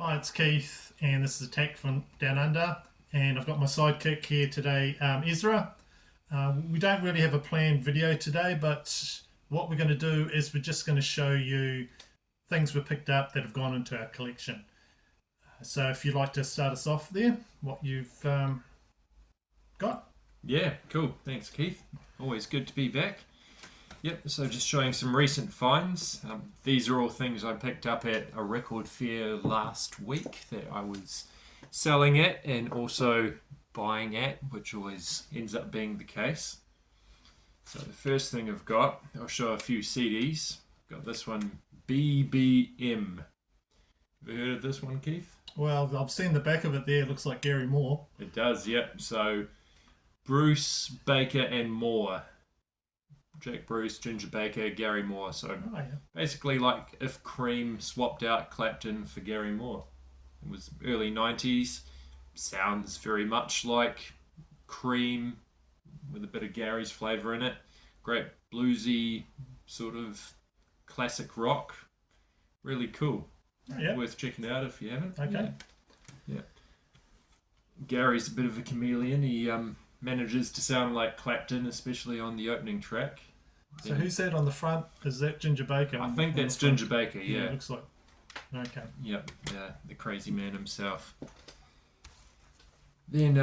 Hi, it's Keith, and this is Attack from Down Under, and I've got my sidekick here today, EZRA. We don't really have a planned video today, but what we're going to do is we're just going to show you things we picked up that have gone into our collection. So if you'd like to start us off there, what you've got. Yeah, cool. Thanks, Keith. Always good to be back. Yep, so just showing some recent finds. These are all things I picked up at a record fair last week that I was selling at and also buying at, which always ends up being the case. So the first thing I'll show a few CDs. Got this one, BBM. Have you heard of this one, Keith? Well, I've seen the back of it there. It looks like Gary Moore. It does, yep. So Bruce, Baker and Moore. Jack Bruce, Ginger Baker, Gary Moore. So basically like if Cream swapped out Clapton for Gary Moore. It was early 90s. Sounds very much like Cream with a bit of Gary's flavour in it. Great bluesy sort of classic rock. Really cool. Worth checking out if you haven't. Okay. Yeah. Gary's a bit of a chameleon. He manages to sound like Clapton, especially on the opening track. So who's that on the front? Is that Ginger Baker? I think that's Ginger Baker, yeah. It looks like. Okay. Yep, yeah, the crazy man himself. Then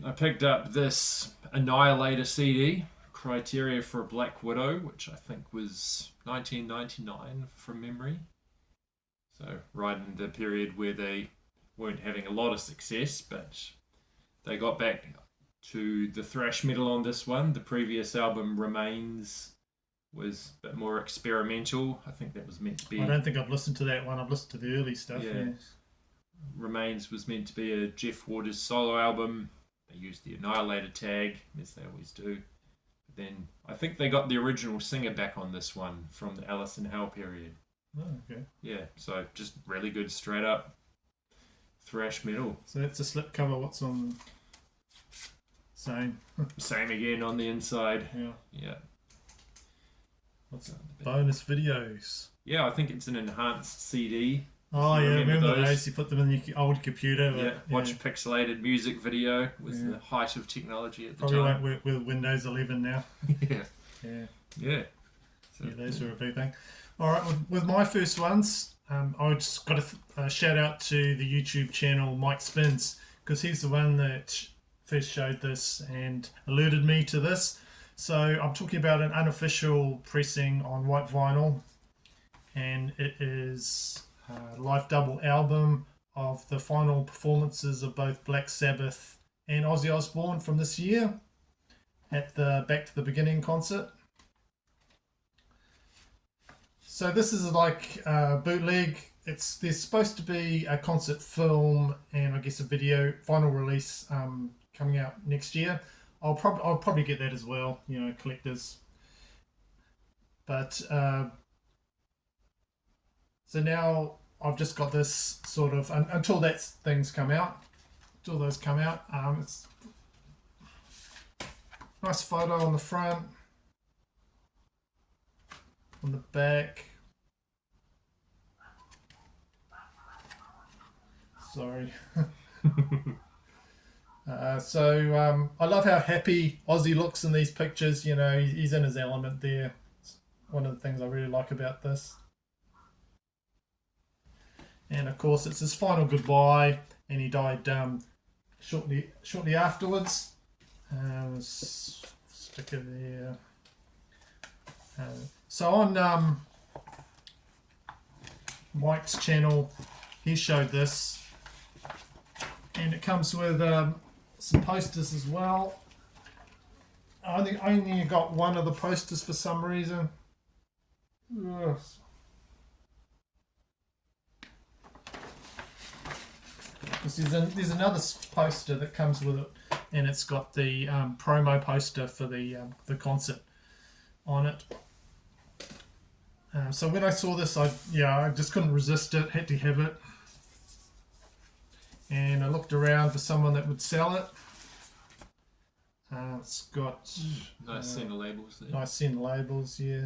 I picked up this Annihilator CD, Criteria for a Black Widow, which I think was 1999 from memory. So right in the period where they weren't having a lot of success, but they got back to the thrash metal on this one. The previous album, Remains, was a bit more experimental. I think that was meant to be... I don't think I've listened to that one. I've listened to the early stuff. Yeah. Remains was meant to be a Jeff Waters solo album. They used the Annihilator tag, as they always do. But then I think they got the original singer back on this one from the Alice in Hell period. Oh, okay. Yeah, so just really good straight up thrash metal. So that's a slipcover. What's on... Same. Same again on the inside. Yeah. What's bonus videos? Yeah, I think it's an enhanced CD. Oh yeah, remember those? You put them in your old computer. Yeah, watch a pixelated music video. It was the height of technology at the Probably time. won't work with Windows 11 now. Yeah. So, Those were a big thing. All right, with my first ones, I just got a shout out to the YouTube channel Mike Spins, because he's the one that first showed this and alerted me to this. So I'm talking about an unofficial pressing on white vinyl, and it is a live double album of the final performances of both Black Sabbath and Ozzy Osbourne from this year at the Back to the Beginning concert. So this is like a bootleg. There's supposed to be a concert film and I guess a video final release coming out next year. I'll probably get that as well, collectors. But so now I've just got this sort of until those come out. It's nice photo on the front, on the back. Sorry. So I love how happy Ozzy looks in these pictures. He's in his element there. It's one of the things I really like about this. And of course, it's his final goodbye, and he died shortly afterwards. Sticker there. So on Mike's channel, he showed this, and it comes with some posters as well. I think I only got one of the posters for some reason. Ugh. There's another poster that comes with it, and it's got the promo poster for the concert on it. So when I saw this, I just couldn't resist it. Had to have it. And I looked around for someone that would sell it. It's got nice center labels there. Nice center labels, yeah.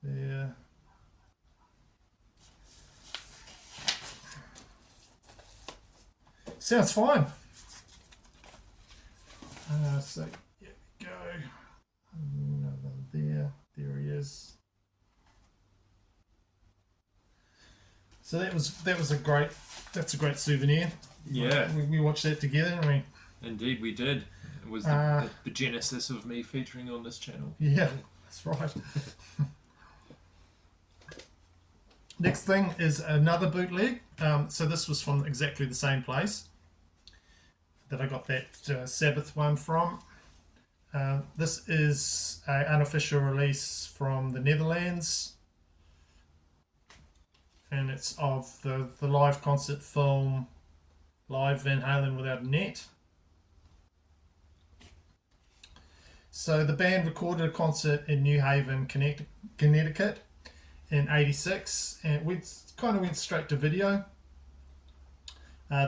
Yeah. Sounds fine. So here we go. Another there he is. So that's a great souvenir. Yeah. We watched that together, didn't we? Indeed, we did. It was the genesis of me featuring on this channel. Yeah, that's right. Next thing is another bootleg. So this was from exactly the same place that I got that Sabbath one from. This is an unofficial release from the Netherlands, and it's of the live concert film Live Van Halen Without a Net. So the band recorded a concert in New Haven, Connecticut in '86, and we kind of went straight to video.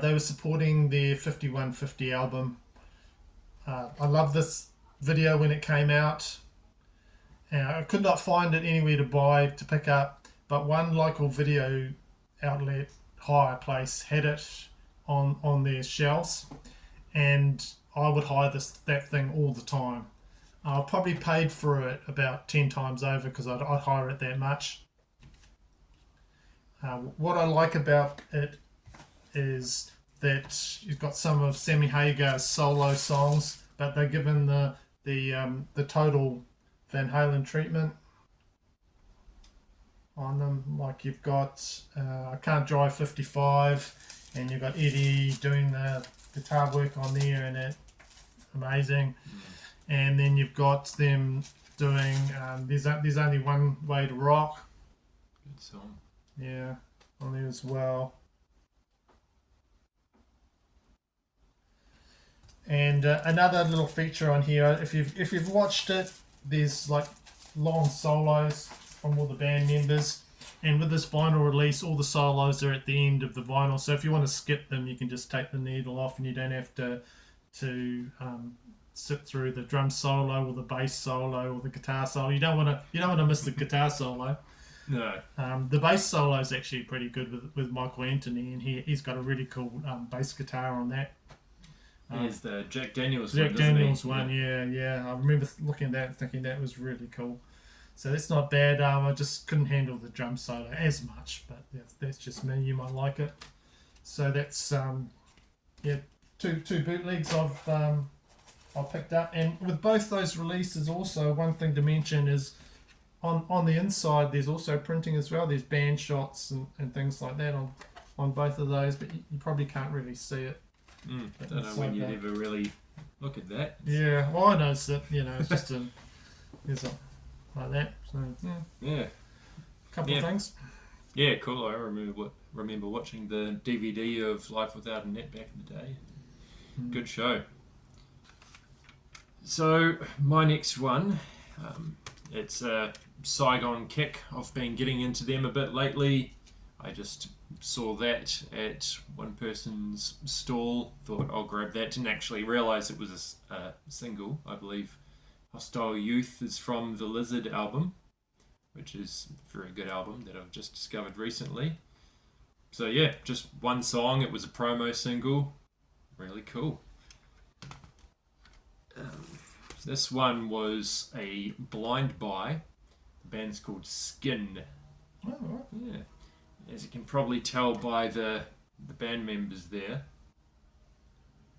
They were supporting their 5150 album. I love this video when it came out. I could not find it anywhere to pick up, but one local video outlet hire place had it on their shelves, and I would hire that thing all the time. I probably paid for it about 10 times over because I'd hire it that much. What I like about it is that you've got some of Sammy Hagar's solo songs, but they're given the total Van Halen treatment on them. Like you've got I Can't Drive 55, and you've got Eddie doing the guitar work on there, and it amazing. And then you've got them doing there's Only One Way to Rock. Good song. Yeah, on there as well. And another little feature on here, if you've watched it, there's like long solos from all the band members, and with this vinyl release, all the solos are at the end of the vinyl. So if you want to skip them, you can just take the needle off, and you don't have to sit through the drum solo or the bass solo or the guitar solo. You don't want to miss the guitar solo. No. The bass solo is actually pretty good with Michael Anthony, and he's got a really cool bass guitar on that. Here's the Jack Daniels Jack one, Daniels one, yeah. I remember looking at that and thinking that was really cool. So that's not bad. I just couldn't handle the drum solo as much, but that's just me. You might like it. So that's two bootlegs I've picked up, and with both those releases, also one thing to mention is on the inside there's also printing as well. There's band shots and things like that on both of those, but you probably can't really see it. I don't know when you'd ever really look at that. Yeah, well, I noticed it. It's just there's like that. So yeah, couple of things. Yeah, cool. I remember watching the DVD of Life Without a Net back in the day. Good show. So my next one, it's a Saigon Kick. I've been getting into them a bit lately. I just saw that at one person's stall, thought I'll grab that, didn't actually realise it was a single. I believe Hostile Youth is from the Lizard album, which is a very good album that I've just discovered recently. So yeah, just one song, it was a promo single, really cool. This one was a blind buy. The band's called Skin. Oh, right. Yeah. As you can probably tell by the band members there,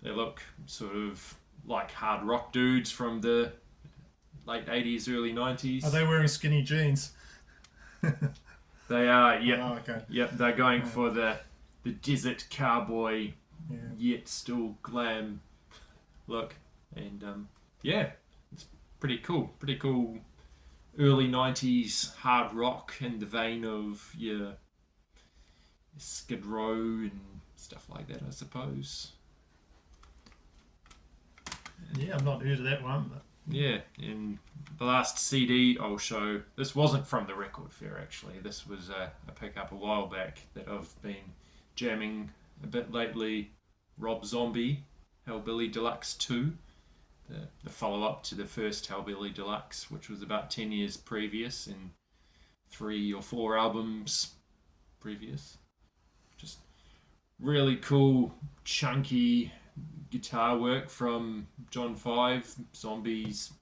they look sort of like hard rock dudes from the late 80s, early 90s. Are they wearing skinny jeans? They are, yep. Oh, okay. Yep, they're going for the desert cowboy, Yeah. yet still glam look. And yeah, it's pretty cool. Pretty cool early 90s hard rock in the vein of your Skid Row and stuff like that, I suppose. Yeah, I've not heard of that one. But Yeah, in the last CD I'll show, this wasn't from the record fair actually, this was a pickup a while back that I've been jamming a bit lately. Rob Zombie, Hellbilly Deluxe 2, the follow-up to the first Hellbilly Deluxe, which was about 10 years previous and 3 or 4 albums previous. Just really cool, chunky guitar work from John Five, Zombies'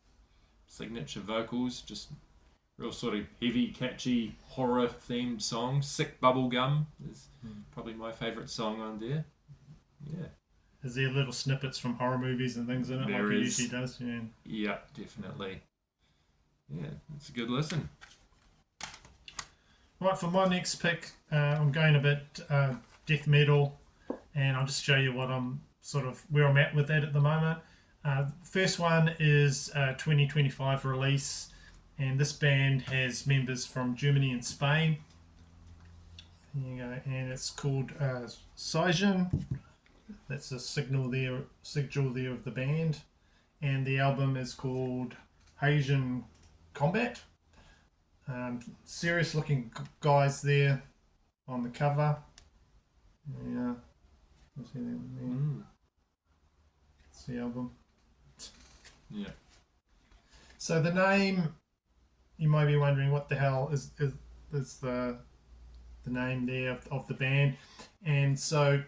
signature vocals. Just real sort of heavy, catchy, horror themed song. Sick Bubblegum is probably my favourite song on there. Yeah. Is there little snippets from horror movies and things in it There like he is. usually does? Yeah. Yeah, definitely. Yeah, it's a good listen. Right, for my next pick, I'm going a bit death metal, and I'll just show you what I'm sort of where I'm at with that at the moment. First one is a 2025 release, and this band has members from Germany and Spain. There you go, and it's called Seijen. That's a sigil there of the band, and the album is called Asian Combat. Serious looking guys there on the cover. Yeah, see that there. It's the album. Yeah. So the name, you might be wondering what the hell is the name there of the band, and so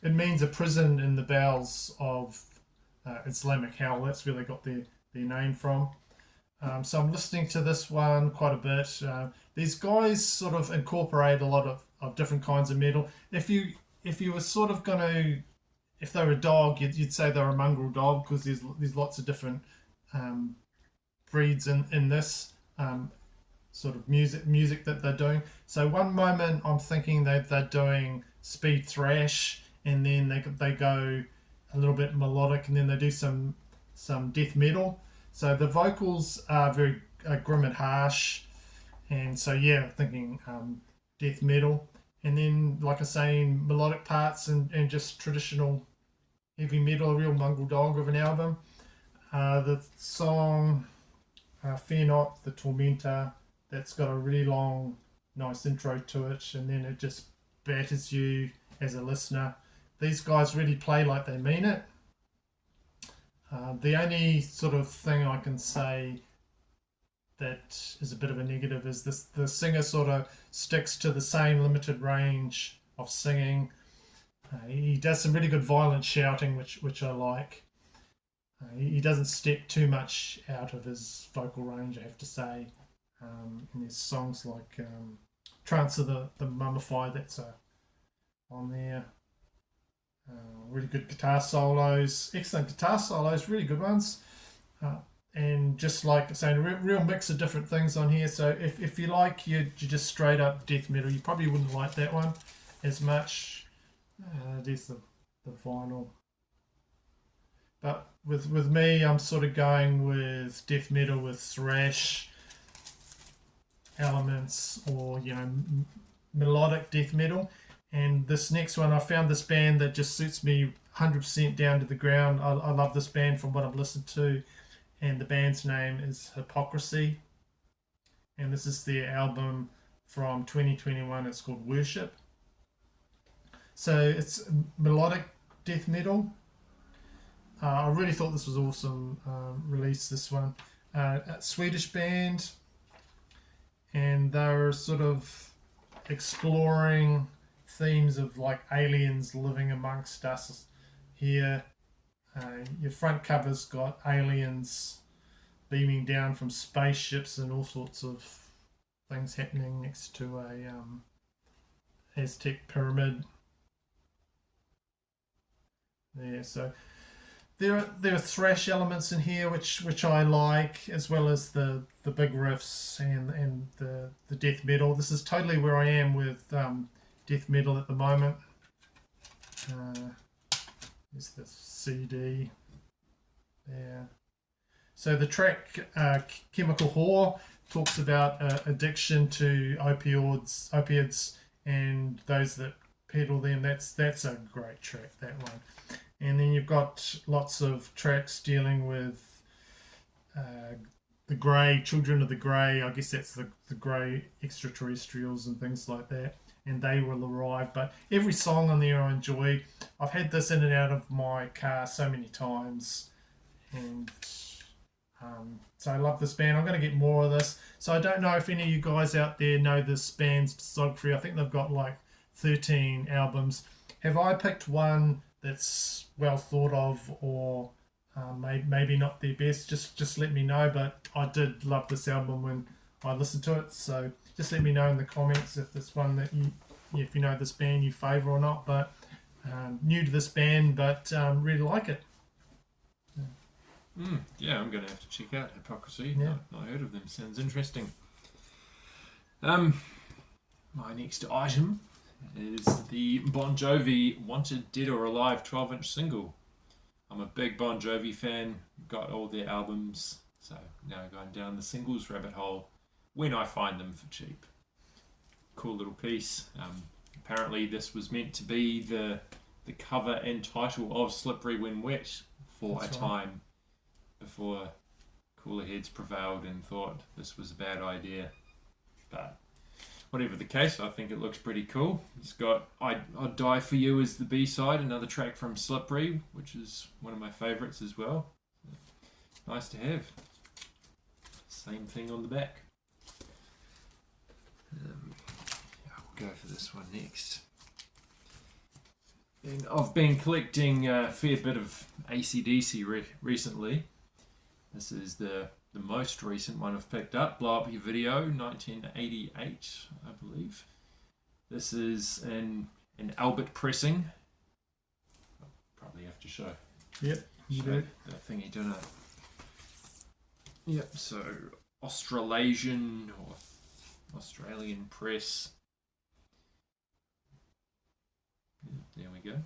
it means a prison in the bowels of Islamic hell. That's where they got their name from. So I'm listening to this one quite a bit. These guys sort of incorporate a lot of different kinds of metal. If you were sort of going to, if they were a dog, you'd say they're a mongrel dog, because there's lots of different breeds in this sort of music that they're doing. So one moment I'm thinking that they're doing speed thrash, and then they go a little bit melodic, and then they do some death metal. So the vocals are very grim and harsh, and so yeah, thinking death metal, and then like I say, melodic parts and just traditional heavy metal, a real mongrel dog of an album. The song Fear Not, the Tormentor, that's got a really long, nice intro to it, and then it just batters you as a listener. These guys really play like they mean it. The only sort of thing I can say that is a bit of a negative is this: the singer sort of sticks to the same limited range of singing. He does some really good violent shouting, which I like. He doesn't step too much out of his vocal range, I have to say. And there's songs like Trance of the Mummified, that's on there. Really good guitar solos, excellent guitar solos, really good ones. And just like saying, a real mix of different things on here. So if you like you just straight up death metal, you probably wouldn't like that one as much. There's the vinyl. But with me, I'm sort of going with death metal with thrash elements, or melodic death metal. And this next one, I found this band that just suits me 100% down to the ground. I love this band from what I've listened to, and the band's name is Hypocrisy, and this is their album from 2021. It's called Worship. So it's melodic death metal. I really thought this was awesome release, this one. A Swedish band, and they're sort of exploring themes of like aliens living amongst us here. Your front cover's got aliens beaming down from spaceships and all sorts of things happening next to a Aztec pyramid. There, so there are thrash elements in here which I like, as well as the big riffs and the death metal. This is totally where I am with death metal at the moment. There's the CD there. So the track Chemical Whore talks about addiction to opiates and those that peddle them. That's a great track, that one. And then you've got lots of tracks dealing with the grey, children of the grey. I guess that's the grey extraterrestrials and things like that. And They Will Arrive. But every song on there I enjoy. I've had this in and out of my car so many times. And so I love this band. I'm going to get more of this. So I don't know if any of you guys out there know this band's discography. I think they've got like 13 albums. have I picked one that's well thought of, or maybe not the best? Just let me know. But I did love this album when I listened to it. So just let me know in the comments if this one that if you know this band you favour or not. But new to this band, but really like it. Yeah, I'm going to have to check out Hypocrisy. Yeah. Not heard of them. Sounds interesting. My next item is the Bon Jovi Wanted Dead or Alive 12-inch single. I'm a big Bon Jovi fan, got all their albums, so now going down the singles rabbit hole when I find them for cheap. Cool little piece. Apparently this was meant to be the cover and title of Slippery When Wet for That's a right. time before cooler heads prevailed and thought this was a bad idea. But whatever the case, I think it looks pretty cool. It's got I'd Die For You as the B-side, another track from Slippery, which is one of my favourites as well. Nice to have. Same thing on the back. I'll go for this one next. And I've been collecting a fair bit of AC/DC recently. This is the most recent one I've picked up, Blow Up Your Video, 1988, I believe. This is an Albert pressing. I'll probably have to show. Yep, you do. The thingy, don't I? Yep, so Australasian or Australian press. There we go.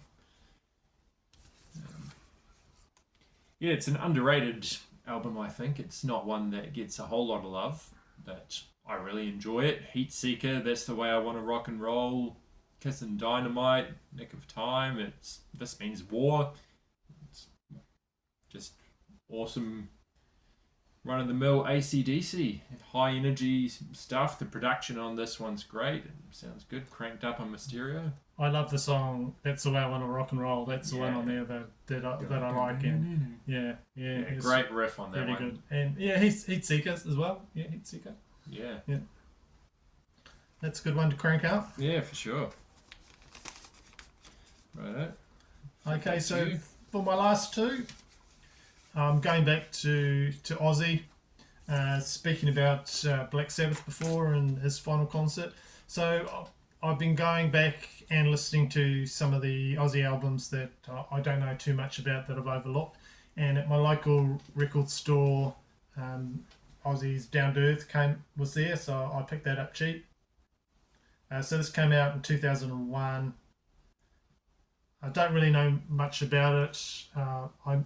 Yeah, it's an underrated album, I think. It's not one that gets a whole lot of love, but I really enjoy it. Heat Seeker, That's the Way I Want to Rock and Roll, Kissin' Dynamite, Nick of Time, This Means War. It's just awesome run-of-the-mill AC/DC. High energy stuff. The production on this one's great. It sounds good, cranked up on my stereo. I love the song That's the Way I Want to Rock and Roll. That's the one on there that I like. And yeah, great riff on that really one. Good. And yeah, Heat Seeker as well. Yeah, Heat Seeker. Yeah. That's a good one to crank up. Yeah, for sure. Right. Okay, so for my last two, going back to Ozzy, speaking about Black Sabbath before and his final concert. So I've been going back and listening to some of the Ozzy albums that I don't know too much about that I've overlooked. And at my local record store, Ozzy's Down to Earth was there, so I picked that up cheap. So this came out in 2001. I don't really know much about it. I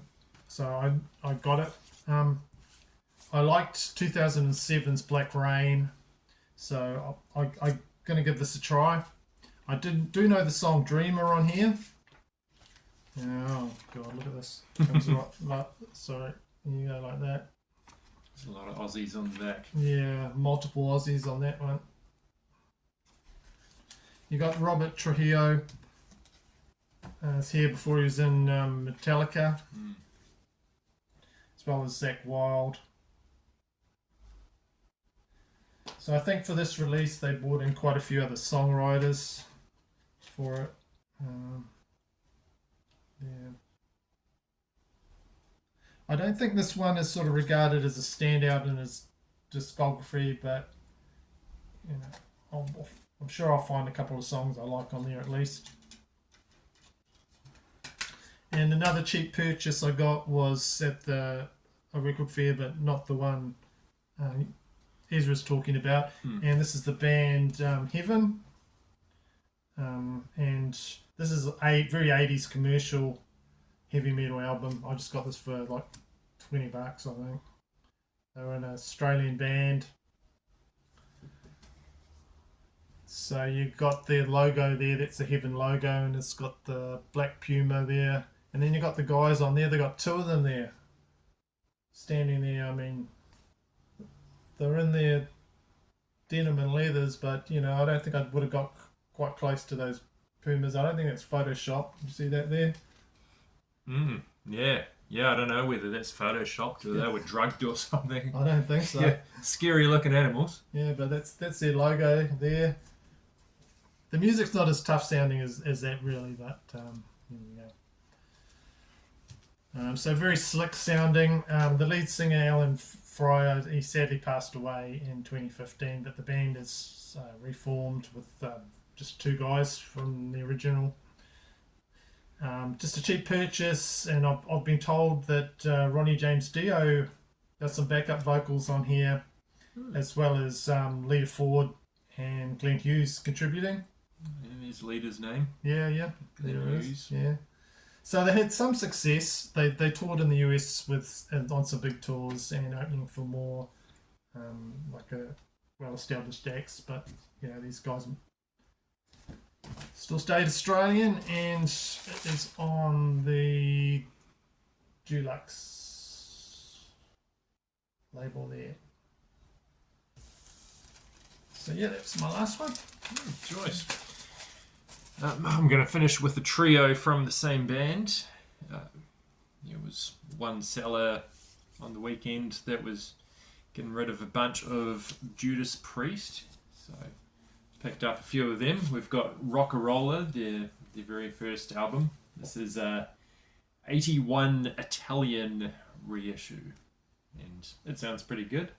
got it. I liked 2007's Black Rain, so I'm going to give this a try. I do know the song Dreamer on here. Oh god, look at this. Comes sorry, you go like that. There's a lot of Aussies on the back. Yeah, multiple Aussies on that one. You got Robert Trujillo. It's here before he was in Metallica, as well as Zakk Wylde. So I think for this release they brought in quite a few other songwriters for it. I don't think this one is sort of regarded as a standout in his discography, but you know, I'm sure I'll find a couple of songs I like on there at least. And another cheap purchase I got was at a record fair, but not the one Ezra's talking about. And this is the band Heaven. And this is a very 80s commercial heavy metal album. I just got this for like $20, I think. They're an Australian band. So you've got their logo there, that's the Heaven logo, and it's got the black puma there. And then you got the guys on there, they got two of them there. Standing there, I mean, they're in their denim and leathers, but you know, I don't think I would have got quite close to those pumas. I don't think that's Photoshop. You see that there? Yeah, I don't know whether that's photoshopped or they were drugged or something. I don't think so. Yeah, scary looking animals. Yeah, but that's their logo there. The music's not as tough sounding as that really, but here we go. So very slick sounding. The lead singer Alan Fryer, he sadly passed away in 2015, but the band is reformed with just 2 guys from the original. Just a cheap purchase, and I've been told that Ronnie James Dio does some backup vocals on here, as well as Leah Ford and Glenn Hughes contributing. And his leader's name. Yeah. Glenn Hughes. Yeah. So they had some success. They toured in the US on some big tours and opening for more like a well-established acts. But these guys still stayed Australian, and it is on the Deluxe label there. So yeah, that's my last one. Choice. I'm going to finish with a trio from the same band. It was one seller on the weekend that was getting rid of a bunch of Judas Priest. So picked up a few of them. We've got Rockarola, their very first album. This is a 81 Italian reissue, and it sounds pretty good.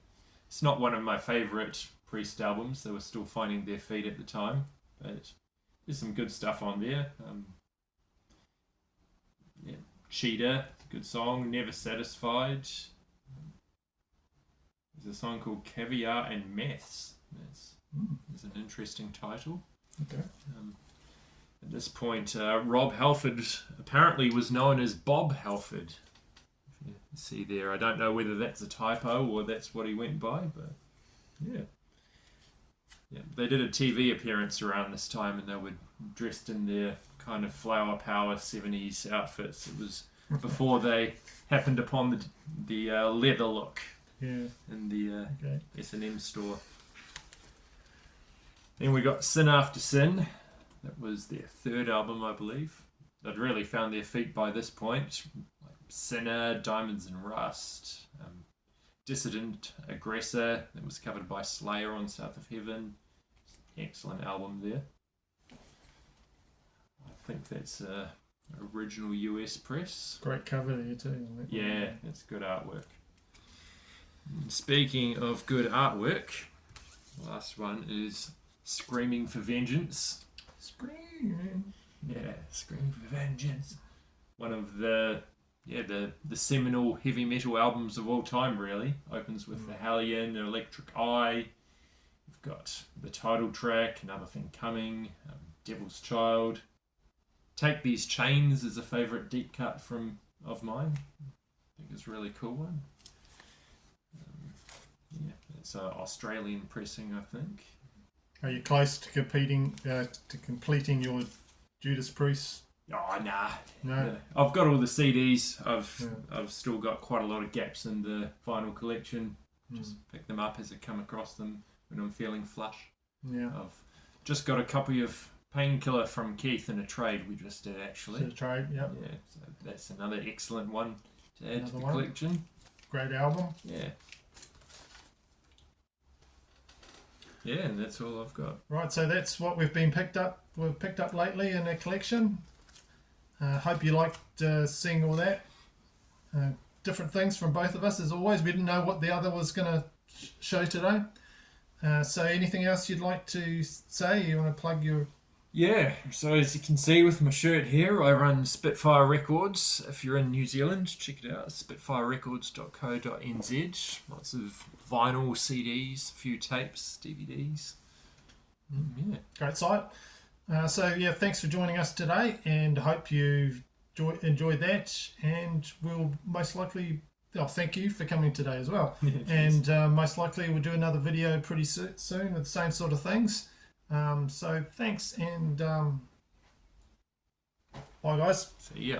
It's not one of my favourite Priest albums. They were still finding their feet at the time, but there's some good stuff on there. Cheetah, good song. Never Satisfied. There's a song called Caviar and Maths. That's an interesting title. Okay. At this point, Rob Halford apparently was known as Bob Halford. You see there, I don't know whether that's a typo or that's what he went by, but yeah. They did a TV appearance around this time, and they were dressed in their kind of flower power 70s outfits. It was before they happened upon the leather look in the S&M store. Then we got Sin After Sin. That was their 3rd album, I believe. They'd really found their feet by this point. Like Sinner, Diamonds and Rust, Dissident Aggressor, that was covered by Slayer on South of Heaven. Excellent album there. I think that's original US press. Great cover there too. Yeah, it's good artwork. Speaking of good artwork, the last one is Screaming for Vengeance. Screaming. Yeah, Screaming for Vengeance. One of the seminal heavy metal albums of all time, really. Opens with the Hellion, Electric Eye. We've got the title track, Another Thing Coming, Devil's Child. Take These Chains is a favourite deep cut of mine. I think it's a really cool one. It's an Australian pressing, I think. Are you close to completing your Judas Priest? Oh, nah. No. Yeah. I've got all the CDs. I've still got quite a lot of gaps in the vinyl collection. Just pick them up as I come across them when I'm feeling flush. Yeah. I've just got a copy of Painkiller from Keith in a trade we just did, actually. It's a trade, yeah. Yeah, so that's another excellent one to add to the collection. Great album. Yeah. Yeah, and that's all I've got. Right, so that's what we've picked up lately in our collection. Hope you liked seeing all that. Different things from both of us, as always. We didn't know what the other was going to show today. So anything else you'd like to say? You want to plug your... Yeah, so as you can see with my shirt here, I run Spitfire Records. If you're in New Zealand, check it out, spitfirerecords.co.nz. Lots of vinyl, CDs, a few tapes, DVDs. Yeah. Great site. So yeah, thanks for joining us today, and hope you enjoyed that, and we'll most likely... thank you for coming today as well. And most likely we'll do another video pretty soon with the same sort of things. So thanks, and bye guys. See ya.